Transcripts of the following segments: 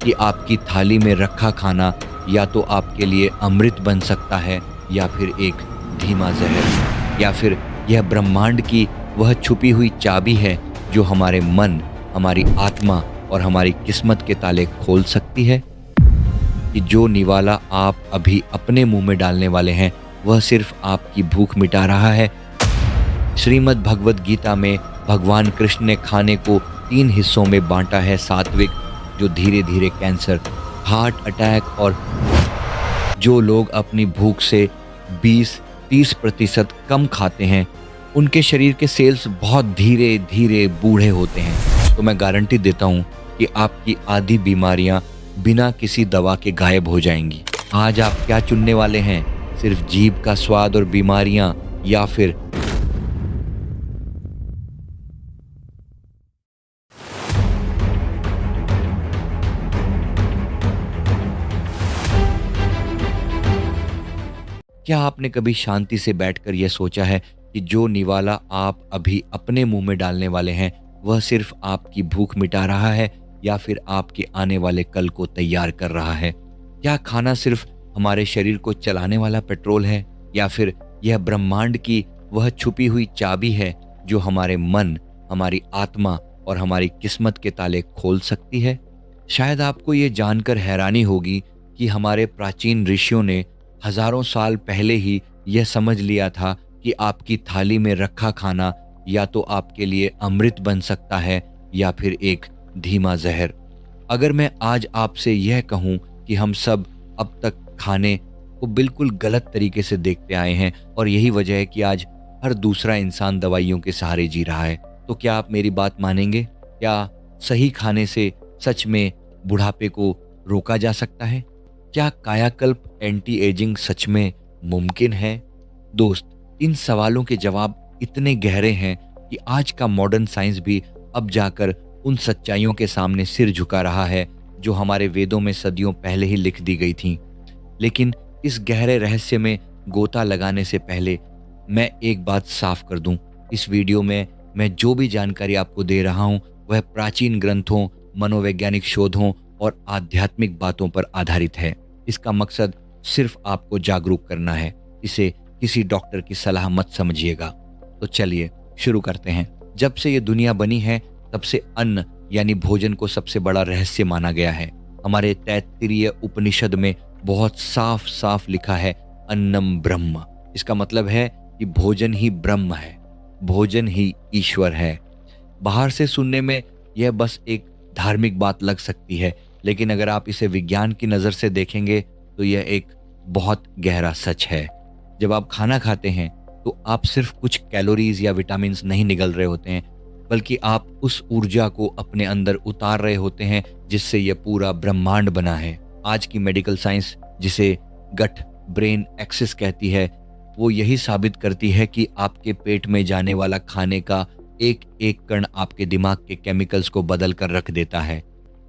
कि आपकी थाली में रखा खाना या तो आपके लिए अमृत बन सकता है या फिर एक धीमा जहर, या फिर यह ब्रह्मांड की वह छुपी हुई चाबी है जो हमारे मन, हमारी आत्मा और हमारी किस्मत के ताले खोल सकती है। कि जो निवाला आप अभी अपने मुंह में डालने वाले हैं वह सिर्फ आपकी भूख मिटा रहा है। श्रीमद् भगवत गीता में भगवान कृष्ण ने खाने को 3 हिस्सों में बांटा है। सात्विक, जो धीरे धीरे कैंसर, हार्ट अटैक, और जो लोग अपनी भूख से 20-30% कम खाते हैं उनके शरीर के सेल्स बहुत धीरे धीरे बूढ़े होते हैं। तो मैं गारंटी देता हूँ कि आपकी आधी बीमारियाँ बिना किसी दवा के गायब हो जाएंगी। आज आप क्या चुनने वाले हैं? सिर्फ जीभ का स्वाद और बीमारियाँ, या फिर क्या आपने कभी शांति से बैठकर यह सोचा है कि जो निवाला आप अभी अपने मुंह में डालने वाले हैं वह सिर्फ आपकी भूख मिटा रहा है या फिर आपके आने वाले कल को तैयार कर रहा है? क्या खाना सिर्फ हमारे शरीर को चलाने वाला पेट्रोल है, या फिर यह ब्रह्मांड की वह छुपी हुई चाबी है जो हमारे मन, हमारी आत्मा और हमारी किस्मत के ताले खोल सकती है? शायद आपको ये जानकर हैरानी होगी कि हमारे प्राचीन ऋषियों ने हजारों साल पहले ही यह समझ लिया था कि आपकी थाली में रखा खाना या तो आपके लिए अमृत बन सकता है या फिर एक धीमा जहर। अगर मैं आज आपसे यह कहूं कि हम सब अब तक खाने को बिल्कुल गलत तरीके से देखते आए हैं और यही वजह है कि आज हर दूसरा इंसान दवाइयों के सहारे जी रहा है, तो क्या आप मेरी बात मानेंगे? क्या सही खाने से सच में बुढ़ापे को रोका जा सकता है? क्या कायाकल्प, एंटी एजिंग सच में मुमकिन है? दोस्त, इन सवालों के जवाब इतने गहरे हैं कि आज का मॉडर्न साइंस भी अब जाकर उन सच्चाइयों के सामने सिर झुका रहा है जो हमारे वेदों में सदियों पहले ही लिख दी गई थीं। लेकिन इस गहरे रहस्य में गोता लगाने से पहले मैं एक बात साफ कर दूं, इस वीडियो में मैं जो भी जानकारी आपको दे रहा हूं वह प्राचीन ग्रंथों, मनोवैज्ञानिक शोधों और आध्यात्मिक बातों पर आधारित है। इसका मकसद सिर्फ आपको जागरूक करना है, इसे किसी डॉक्टर की सलाह मत समझिएगा। तो चलिए शुरू करते हैं। जब से ये दुनिया बनी है तब से अन्न यानी भोजन को सबसे बड़ा रहस्य माना गया है। हमारे तैत्तिरीय उपनिषद में बहुत साफ साफ लिखा है, अन्नम ब्रह्म। इसका मतलब है कि भोजन ही ब्रह्म है, भोजन ही ईश्वर है। बाहर से सुनने में यह बस एक धार्मिक बात लग सकती है, लेकिन अगर आप इसे विज्ञान की नज़र से देखेंगे तो यह एक बहुत गहरा सच है। जब आप खाना खाते हैं तो आप सिर्फ कुछ कैलोरीज या विटामिन्स नहीं निगल रहे होते हैं, बल्कि आप उस ऊर्जा को अपने अंदर उतार रहे होते हैं जिससे यह पूरा ब्रह्मांड बना है। आज की मेडिकल साइंस, जिसे गट ब्रेन एक्सिस कहती है, वो यही साबित करती है कि आपके पेट में जाने वाला खाने का एक एक कण आपके दिमाग के केमिकल्स को बदल कर रख देता है।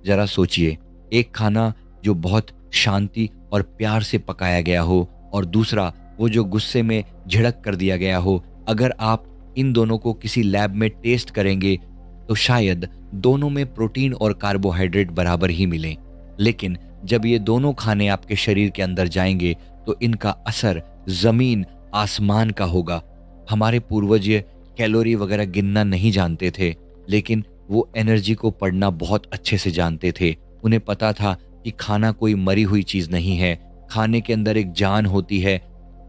जरा सोचिए, एक खाना जो बहुत शांति और प्यार से पकाया गया हो और दूसरा वो जो गुस्से में झिड़क कर दिया गया हो, अगर आप इन दोनों को किसी लैब में टेस्ट करेंगे तो शायद दोनों में प्रोटीन और कार्बोहाइड्रेट बराबर ही मिलें। लेकिन जब ये दोनों खाने आपके शरीर के अंदर जाएंगे तो इनका असर जमीन आसमान का होगा। हमारे पूर्वज ये कैलोरी वगैरह गिनना नहीं जानते थे, लेकिन वो एनर्जी को पढ़ना बहुत अच्छे से जानते थे। उन्हें पता था कि खाना कोई मरी हुई चीज नहीं है, खाने के अंदर एक जान होती है,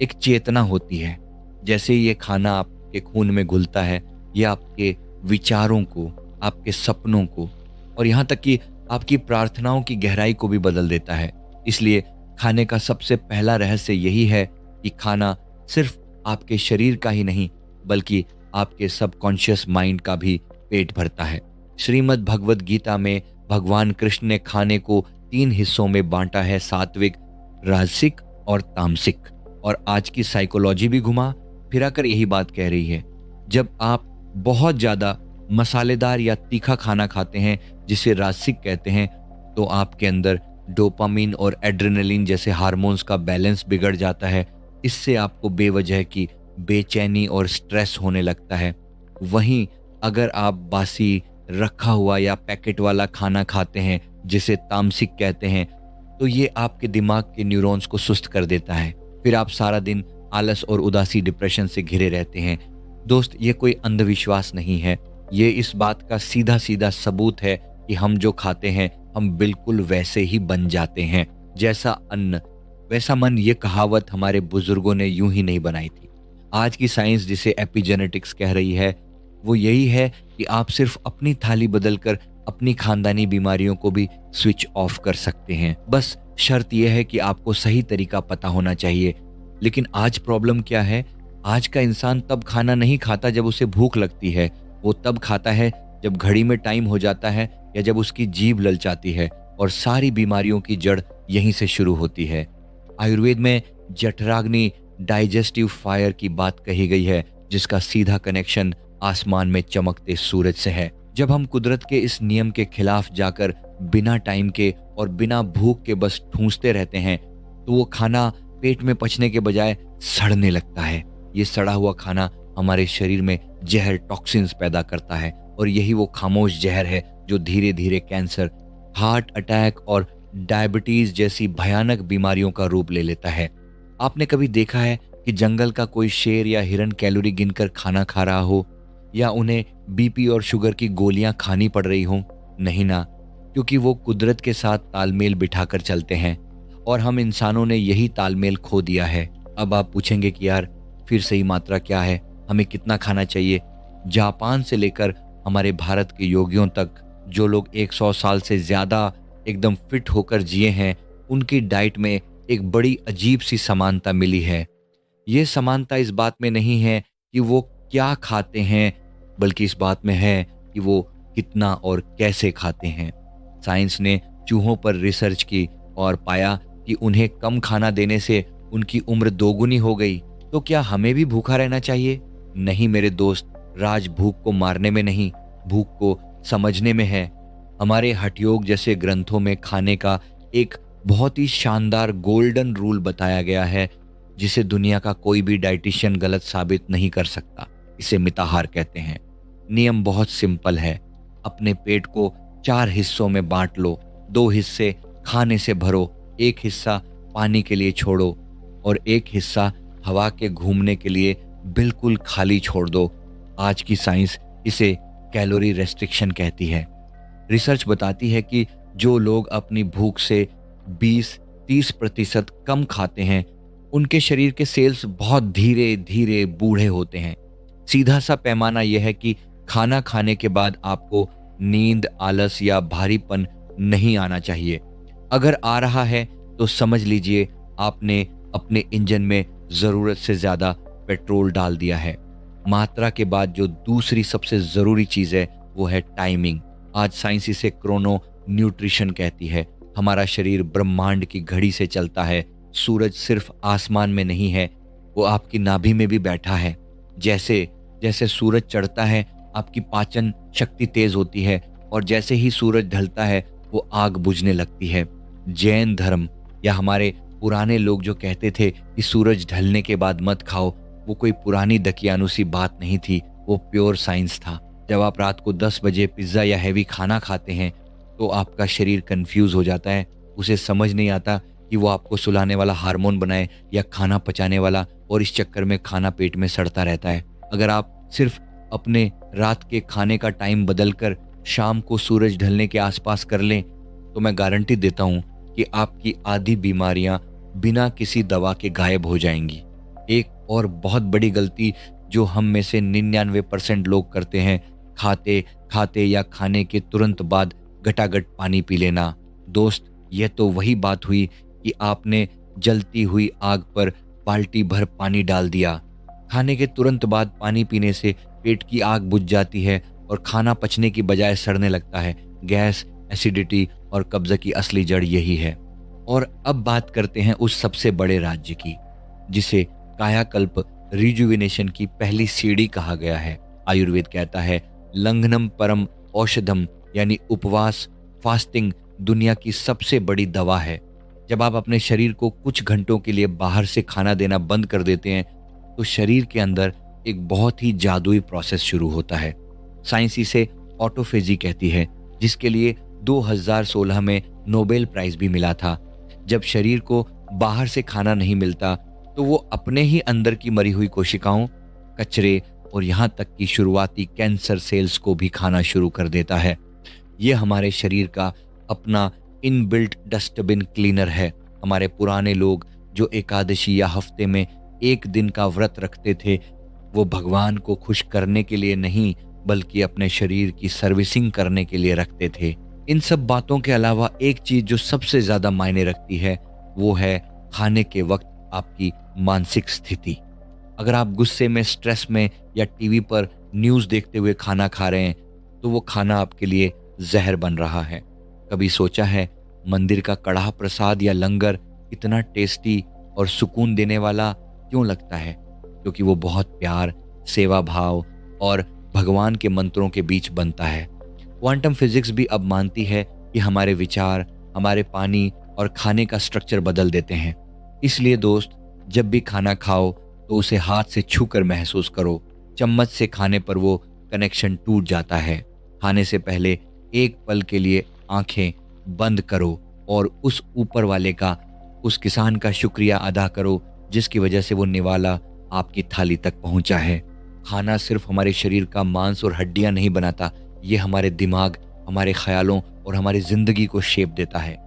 एक चेतना होती है। जैसे ये खाना आपके खून में घुलता है, ये आपके विचारों को, आपके सपनों को और यहाँ तक कि आपकी प्रार्थनाओं की गहराई को भी बदल देता है। इसलिए खाने का सबसे पहला रहस्य यही है कि खाना सिर्फ आपके शरीर का ही नहीं बल्कि आपके सबकॉन्शियस माइंड का भी पेट भरता है। श्रीमद् भगवत गीता में भगवान कृष्ण ने खाने को 3 हिस्सों में बांटा है, सात्विक, राजसिक और तामसिक। और आज की साइकोलॉजी भी घुमा फिरा कर यही बात कह रही है। जब आप बहुत ज्यादा मसालेदार या तीखा खाना खाते हैं, जिसे राजसिक कहते हैं, तो आपके अंदर डोपामिन और एड्रेनलिन जैसे हार्मोन्स का बैलेंस बिगड़ जाता है। इससे आपको बेवजह की बेचैनी और स्ट्रेस होने लगता है। वहीं अगर आप बासी, रखा हुआ या पैकेट वाला खाना खाते हैं जिसे तामसिक कहते हैं, तो ये आपके दिमाग के न्यूरॉन्स को सुस्त कर देता है। फिर आप सारा दिन आलस और उदासी डिप्रेशन से घिरे रहते हैं। दोस्त, ये कोई अंधविश्वास नहीं है, ये इस बात का सीधा सीधा सबूत है कि हम जो खाते हैं हम बिल्कुल वैसे ही बन जाते हैं। जैसा अन्न वैसा मन, ये कहावत हमारे बुजुर्गों ने यूं ही नहीं बनाई थी। आज की साइंस जिसे एपिजेनेटिक्स कह रही है, वो यही है कि आप सिर्फ अपनी थाली बदलकर अपनी खानदानी बीमारियों को भी स्विच ऑफ कर सकते हैं। बस शर्त यह है कि आपको सही तरीका पता होना चाहिए। लेकिन आज प्रॉब्लम क्या है? आज का इंसान तब खाना नहीं खाता जब उसे भूख लगती है, वो तब खाता है जब घड़ी में टाइम हो जाता है या जब उसकी जीभ ललचाती है, और सारी बीमारियों की जड़ यहीं से शुरू होती है। आयुर्वेद में जठराग्नि डाइजेस्टिव फायर की बात कही गई है, जिसका सीधा कनेक्शन आसमान में चमकते सूरज से है। जब हम कुदरत के इस नियम के खिलाफ जाकर बिना टाइम के और बिना भूख के बस ठूंसते रहते हैं, तो वो खाना पेट में पचने के बजाय सड़ने लगता है। ये सड़ा हुआ खाना हमारे शरीर में जहर टॉक्सिन्स पैदा करता है, और यही वो खामोश जहर है जो धीरे धीरे कैंसर, हार्ट अटैक और डायबिटीज जैसी भयानक बीमारियों का रूप ले लेता है। आपने कभी देखा है कि जंगल का कोई शेर या हिरन कैलोरी गिनकर खाना खा रहा हो, या उन्हें बीपी और शुगर की गोलियां खानी पड़ रही हों? नहीं ना, क्योंकि वो कुदरत के साथ तालमेल बिठाकर चलते हैं, और हम इंसानों ने यही तालमेल खो दिया है। अब आप पूछेंगे कि यार फिर सही मात्रा क्या है, हमें कितना खाना चाहिए? जापान से लेकर हमारे भारत के योगियों तक, जो लोग 100 साल से ज्यादा एकदम फिट होकर जिए हैं, उनकी डाइट में एक बड़ी अजीब सी समानता मिली है। ये समानता इस बात में नहीं है कि वो क्या खाते हैं, बल्कि इस बात में है कि वो कितना और कैसे खाते हैं। साइंस ने चूहों पर रिसर्च की और पाया कि उन्हें कम खाना देने से उनकी उम्र दोगुनी हो गई। तो क्या हमें भी भूखा रहना चाहिए? नहीं मेरे दोस्त, राज भूख को मारने में नहीं, भूख को समझने में है। हमारे हठयोग जैसे ग्रंथों में खाने का एक बहुत ही शानदार गोल्डन रूल बताया गया है, जिसे दुनिया का कोई भी डाइटिशियन गलत साबित नहीं कर सकता। इसे मिताहार कहते हैं। नियम बहुत सिंपल है। अपने पेट को 4 हिस्सों में बांट लो। 2 हिस्से खाने से भरो, 1 हिस्सा पानी के लिए छोड़ो, और 1 हिस्सा हवा के घूमने के लिए बिल्कुल खाली छोड़ दो। आज की साइंस इसे कैलोरी रेस्ट्रिक्शन कहती है। रिसर्च बताती है कि जो लोग अपनी भूख से 20-30% कम खाते हैं, उनके शरीर के सेल्स बहुत धीरे धीरे बूढ़े होते हैं। सीधा सा पैमाना यह है कि खाना खाने के बाद आपको नींद, आलस या भारीपन नहीं आना चाहिए। अगर आ रहा है तो समझ लीजिए आपने अपने इंजन में जरूरत से ज्यादा पेट्रोल डाल दिया है। मात्रा के बाद जो दूसरी सबसे जरूरी चीज है वो है टाइमिंग। आज साइंस इसे क्रोनो न्यूट्रिशन कहती है। हमारा शरीर ब्रह्मांड की घड़ी से चलता है। सूरज सिर्फ आसमान में नहीं है, वो आपकी नाभि में भी बैठा है। जैसे जैसे सूरज चढ़ता है आपकी पाचन शक्ति तेज होती है, और जैसे ही सूरज ढलता है वो आग बुझने लगती है। जैन धर्म या हमारे पुराने लोग जो कहते थे कि सूरज ढलने के बाद मत खाओ, वो कोई पुरानी दकियानुसी बात नहीं थी, वो प्योर साइंस था। जब आप रात को 10 बजे पिज्ज़ा या हैवी खाना खाते हैं तो आपका शरीर कंफ्यूज हो जाता है। उसे समझ नहीं आता कि वो आपको सुलाने वाला हार्मोन बनाए या खाना पचाने वाला, और इस चक्कर में खाना पेट में सड़ता रहता है। अगर आप सिर्फ अपने रात के खाने का टाइम बदलकर शाम को सूरज ढलने के आसपास कर लें, तो मैं गारंटी देता हूँ कि आपकी आधी बीमारियां बिना किसी दवा के गायब हो जाएंगी। एक और बहुत बड़ी गलती जो हम में से 99% लोग करते हैं, खाते खाते या खाने के तुरंत बाद घटाघट पानी पी लेना। दोस्त, यह तो वही बात हुई कि आपने जलती हुई आग पर बाल्टी भर पानी डाल दिया। खाने के तुरंत बाद पानी पीने से पेट की आग बुझ जाती है और खाना पचने की बजाय सड़ने लगता है। गैस, एसिडिटी और कब्ज की असली जड़ यही है। और अब बात करते हैं उस सबसे बड़े राज्य की, जिसे कायाकल्प रिजुविनेशन की पहली सीढ़ी कहा गया है। आयुर्वेद कहता है लंघनम परम औषधम, यानी उपवास, फास्टिंग दुनिया की सबसे बड़ी दवा है। जब आप अपने शरीर को कुछ घंटों के लिए बाहर से खाना देना बंद कर देते हैं तो शरीर के अंदर एक बहुत ही जादुई प्रोसेस शुरू होता है। साइंस इसे ऑटोफेजी कहती है, जिसके लिए 2016 में नोबेल प्राइज़ भी मिला था। जब शरीर को बाहर से खाना नहीं मिलता, तो वो अपने ही अंदर की मरी हुई कोशिकाओं, कचरे और यहाँ तक कि शुरुआती कैंसर सेल्स को भी खाना शुरू कर देता है। ये हमारे शरीर का अपना इनबिल्ट डस्टबिन क्लीनर है। हमारे पुराने लोग जो एकादशी या हफ्ते में एक दिन का व्रत रखते थे, वो भगवान को खुश करने के लिए नहीं, बल्कि अपने शरीर की सर्विसिंग करने के लिए रखते थे। इन सब बातों के अलावा एक चीज़ जो सबसे ज़्यादा मायने रखती है, वो है खाने के वक्त आपकी मानसिक स्थिति। अगर आप गुस्से में, स्ट्रेस में या टीवी पर न्यूज़ देखते हुए खाना खा रहे हैं, तो वो खाना आपके लिए ज़हर बन रहा है। कभी सोचा है मंदिर का कड़ाह प्रसाद या लंगर इतना टेस्टी और सुकून देने वाला क्यों लगता है? क्योंकि वो बहुत प्यार, सेवा भाव और भगवान के मंत्रों के बीच बनता है। क्वांटम फिजिक्स भी अब मानती है कि हमारे विचार, हमारे पानी और खाने का स्ट्रक्चर बदल देते हैं। इसलिए दोस्त, जब भी खाना खाओ तो उसे हाथ से छूकर महसूस करो। चम्मच से खाने पर वो कनेक्शन टूट जाता है। खाने से पहले एक पल के लिए आंखें बंद करो और उस ऊपर वाले का, उस किसान का शुक्रिया अदा करो जिसकी वजह से वो निवाला आपकी थाली तक पहुंचा है। खाना सिर्फ हमारे शरीर का मांस और हड्डियां नहीं बनाता, ये हमारे दिमाग, हमारे ख्यालों और हमारी जिंदगी को शेप देता है।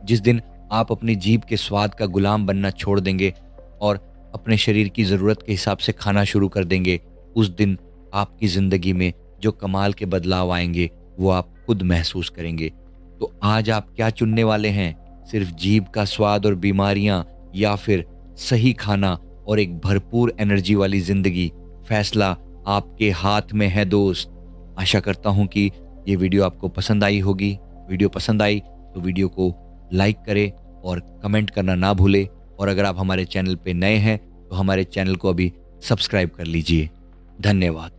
जिस दिन आप अपनी जीभ के स्वाद का गुलाम बनना छोड़ देंगे और अपने शरीर की ज़रूरत के हिसाब से खाना शुरू कर देंगे, उस दिन आपकी ज़िंदगी में जो कमाल के बदलाव आएंगे वो आप खुद महसूस करेंगे। तो आज आप क्या चुनने वाले हैं? सिर्फ जीभ का स्वाद और बीमारियां, या फिर सही खाना और एक भरपूर एनर्जी वाली ज़िंदगी? फैसला आपके हाथ में है दोस्त। आशा करता हूं कि ये वीडियो आपको पसंद आई होगी। वीडियो पसंद आई तो वीडियो को लाइक करें और कमेंट करना ना भूलें। और अगर आप हमारे चैनल पे नए हैं तो हमारे चैनल को अभी सब्सक्राइब कर लीजिए। धन्यवाद।